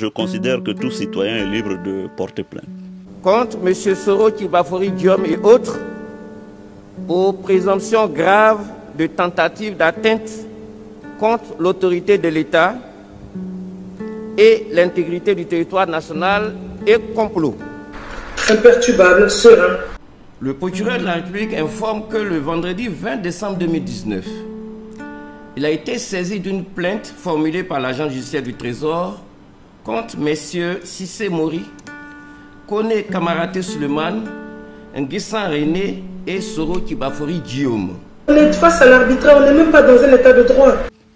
Je considère que tout citoyen est libre de porter plainte. Contre M. Soro Kibafori Diom et autres, pour présomption grave de tentative d'atteinte contre l'autorité de l'État et l'intégrité du territoire national et complot. Imperturbable, serein. Le procureur de la République informe que le vendredi 20 décembre 2019, il a été saisi d'une plainte formulée par l'agent judiciaire du Trésor contre messieurs Cissé Mori, Kone Kamaraté Suleiman, Nguessan René et Soro Kibafori Guillaume. On est face à l'arbitraire, on n'est même pas dans un état de droit.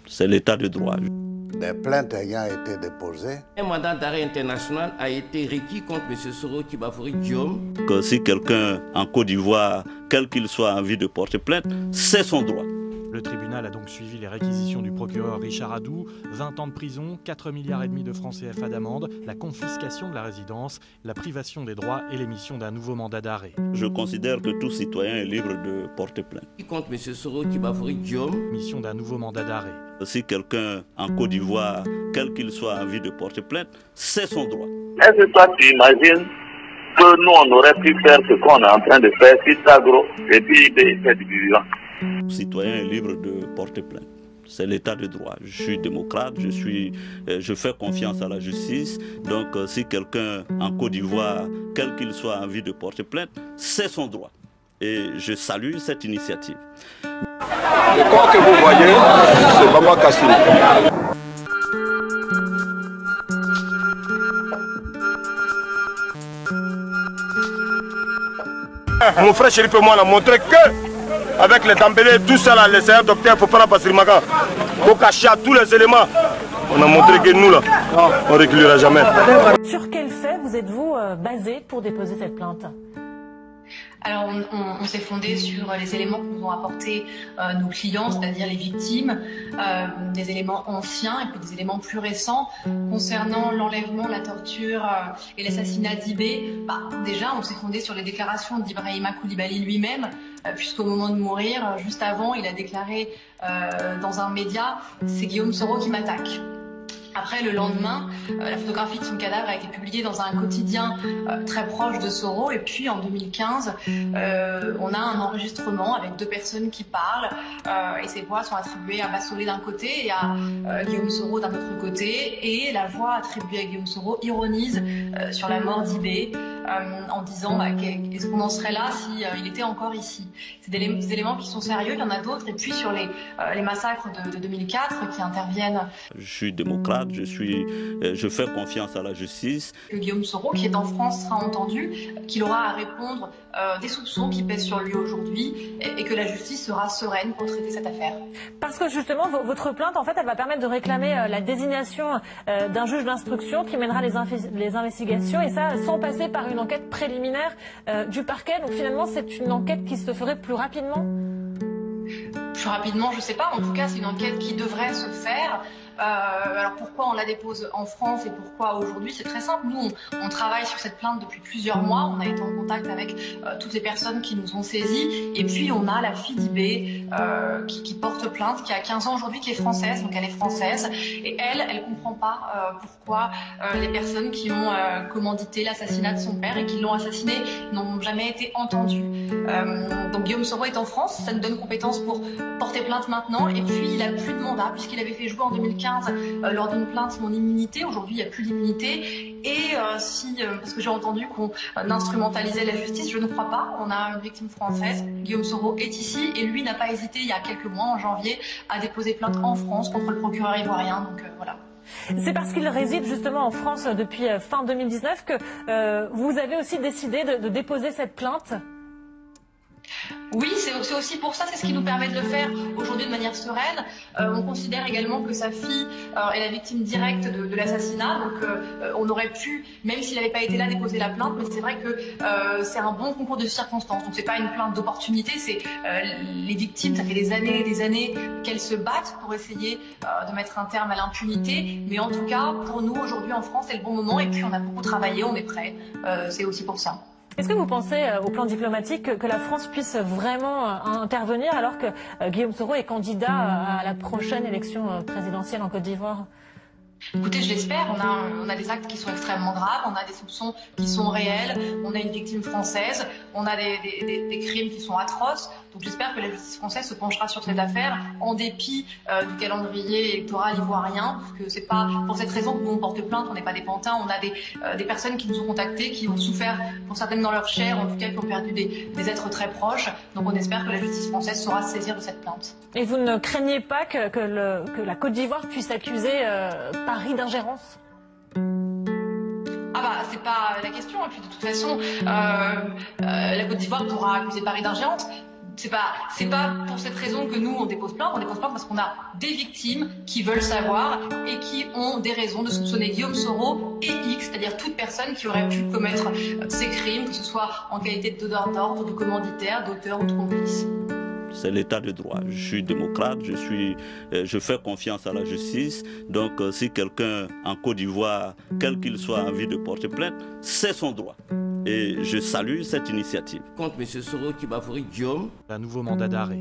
C'est l'état de droit. Des plaintes ayant été déposées. Un mandat d'arrêt international a été requis contre M. Soro Kibafori Guillaume. Que si quelqu'un en Côte d'Ivoire, quel qu'il soit, a envie de porter plainte, c'est son droit. Le tribunal a donc suivi les réquisitions du procureur Richard Adou, 20 ans de prison, 4,5 milliards de francs CFA d'amende, la confiscation de la résidence, la privation des droits et l'émission d'un nouveau mandat d'arrêt. Je considère que tout citoyen est libre de porter plainte. Contre M. Soro Kibafori Guillaume. Mission d'un nouveau mandat d'arrêt. Si quelqu'un en Côte d'Ivoire, quel qu'il soit, a envie de porter plainte, c'est son droit. Est-ce que toi tu imagines que nous on aurait pu faire ce qu'on est en train de faire si Sagro et puis c'est du vivant? Le citoyen est libre de porter plainte. C'est l'état de droit. Je suis démocrate, je fais confiance à la justice. Donc si quelqu'un en Côte d'Ivoire, quel qu'il soit, a envie de porter plainte, c'est son droit. Et je salue cette initiative. Le corps que vous voyez, c'est Baba Kassou. Mon frère Chérif et moi, on a montré que avec les Dambélés, tout ça là, les séances docteurs, faut pas passer le macan. Faut cacher tous les éléments. On a montré que nous là, on ne reculera jamais. Sur quel fait vous êtes-vous basé pour déposer cette plainte ? Alors on s'est fondé sur les éléments que nous ont apportés nos clients, c'est-à-dire les victimes, des éléments anciens et puis des éléments plus récents concernant l'enlèvement, la torture et l'assassinat d'Ibé. Déjà on s'est fondé sur les déclarations d'Ibrahima Koulibaly lui-même, puisqu'au moment de mourir, juste avant, il a déclaré dans un média « c'est Guillaume Soro qui m'attaque ». Après, le lendemain, la photographie de son cadavre a été publiée dans un quotidien très proche de Soro. Et puis, en 2015, on a un enregistrement avec 2 personnes qui parlent. Et ces voix sont attribuées à Bassolé d'un côté et à Guillaume Soro d'un autre côté. Et la voix attribuée à Guillaume Soro ironise sur la mort d'Ibé en disant est-ce qu'on en serait là si il était encore ici. C'est des éléments qui sont sérieux, il y en a d'autres. Et puis, sur les massacres de 2004 qui interviennent. Je suis démocrate. Je fais confiance à la justice. Que Guillaume Soro, qui est en France, sera entendu, qu'il aura à répondre des soupçons qui pèsent sur lui aujourd'hui et que la justice sera sereine pour traiter cette affaire. Parce que justement, votre plainte, en fait, elle va permettre de réclamer la désignation d'un juge d'instruction qui mènera les investigations et ça sans passer par une enquête préliminaire du parquet. Donc finalement, c'est une enquête qui se ferait plus rapidement ? Plus rapidement, je ne sais pas. En tout cas, c'est une enquête qui devrait se faire. Alors pourquoi on la dépose en France et pourquoi aujourd'hui? C'est très simple. Nous, on travaille sur cette plainte depuis plusieurs mois. On a été en contact avec toutes les personnes qui nous ont saisis. Et puis, on a la fille d'Ibé qui porte plainte, qui a 15 ans aujourd'hui, qui est française. Donc, elle est française. Et elle comprend pas pourquoi les personnes qui ont commandité l'assassinat de son père et qui l'ont assassiné n'ont jamais été entendues. Donc, Guillaume Soro est en France. Ça nous donne compétence pour porter plainte maintenant. Et puis, il a plus de mandat puisqu'il avait fait jouer en 2015 lors d'une plainte son immunité. Aujourd'hui, il n'y a plus d'immunité. Et parce que j'ai entendu qu'on instrumentalisait la justice, je ne crois pas. On a une victime française. Guillaume Soro est ici et lui n'a pas hésité il y a quelques mois, en janvier, à déposer plainte en France contre le procureur ivoirien. Donc voilà. C'est parce qu'il réside justement en France depuis fin 2019 que vous avez aussi décidé de déposer cette plainte. Oui, c'est aussi pour ça, c'est ce qui nous permet de le faire aujourd'hui de manière sereine. On considère également que sa fille est la victime directe de l'assassinat, donc on aurait pu, même s'il n'avait pas été là, déposer la plainte, mais c'est vrai que c'est un bon concours de circonstances. Donc c'est pas une plainte d'opportunité, c'est les victimes, ça fait des années qu'elles se battent pour essayer de mettre un terme à l'impunité, mais en tout cas, pour nous, aujourd'hui en France, c'est le bon moment, et puis on a beaucoup travaillé, on est prêts, c'est aussi pour ça. Est-ce que vous pensez, au plan diplomatique, que la France puisse vraiment intervenir alors que Guillaume Soro est candidat à la prochaine élection présidentielle en Côte d'Ivoire ? Écoutez, je l'espère. On a des actes qui sont extrêmement graves, on a des soupçons qui sont réels, on a une victime française, on a des crimes qui sont atroces. Donc j'espère que la justice française se penchera sur cette affaire en dépit du calendrier électoral ivoirien, parce que c'est pas pour cette raison que nous on porte plainte, on n'est pas des pantins, on a des personnes qui nous ont contactés, qui ont souffert pour certaines dans leur chair, en tout cas qui ont perdu des êtres très proches. Donc on espère que la justice française saura se saisir de cette plainte. Et vous ne craignez pas que la Côte d'Ivoire puisse accuser Paris d'ingérence? Ah bah c'est pas la question, et puis de toute façon la Côte d'Ivoire pourra accuser Paris d'ingérence. C'est pas pour cette raison que nous on dépose plainte parce qu'on a des victimes qui veulent savoir et qui ont des raisons de soupçonner Guillaume Soro et X, c'est-à-dire toute personne qui aurait pu commettre ces crimes, que ce soit en qualité de donneur d'ordre, de commanditaire, d'auteur ou de complice. C'est l'état de droit. Je suis démocrate, je fais confiance à la justice. Donc si quelqu'un en Côte d'Ivoire, quel qu'il soit, a envie de porter plainte, c'est son droit. Et je salue cette initiative. Contre M. Soro Kibafori Guillaume. Un nouveau mandat d'arrêt.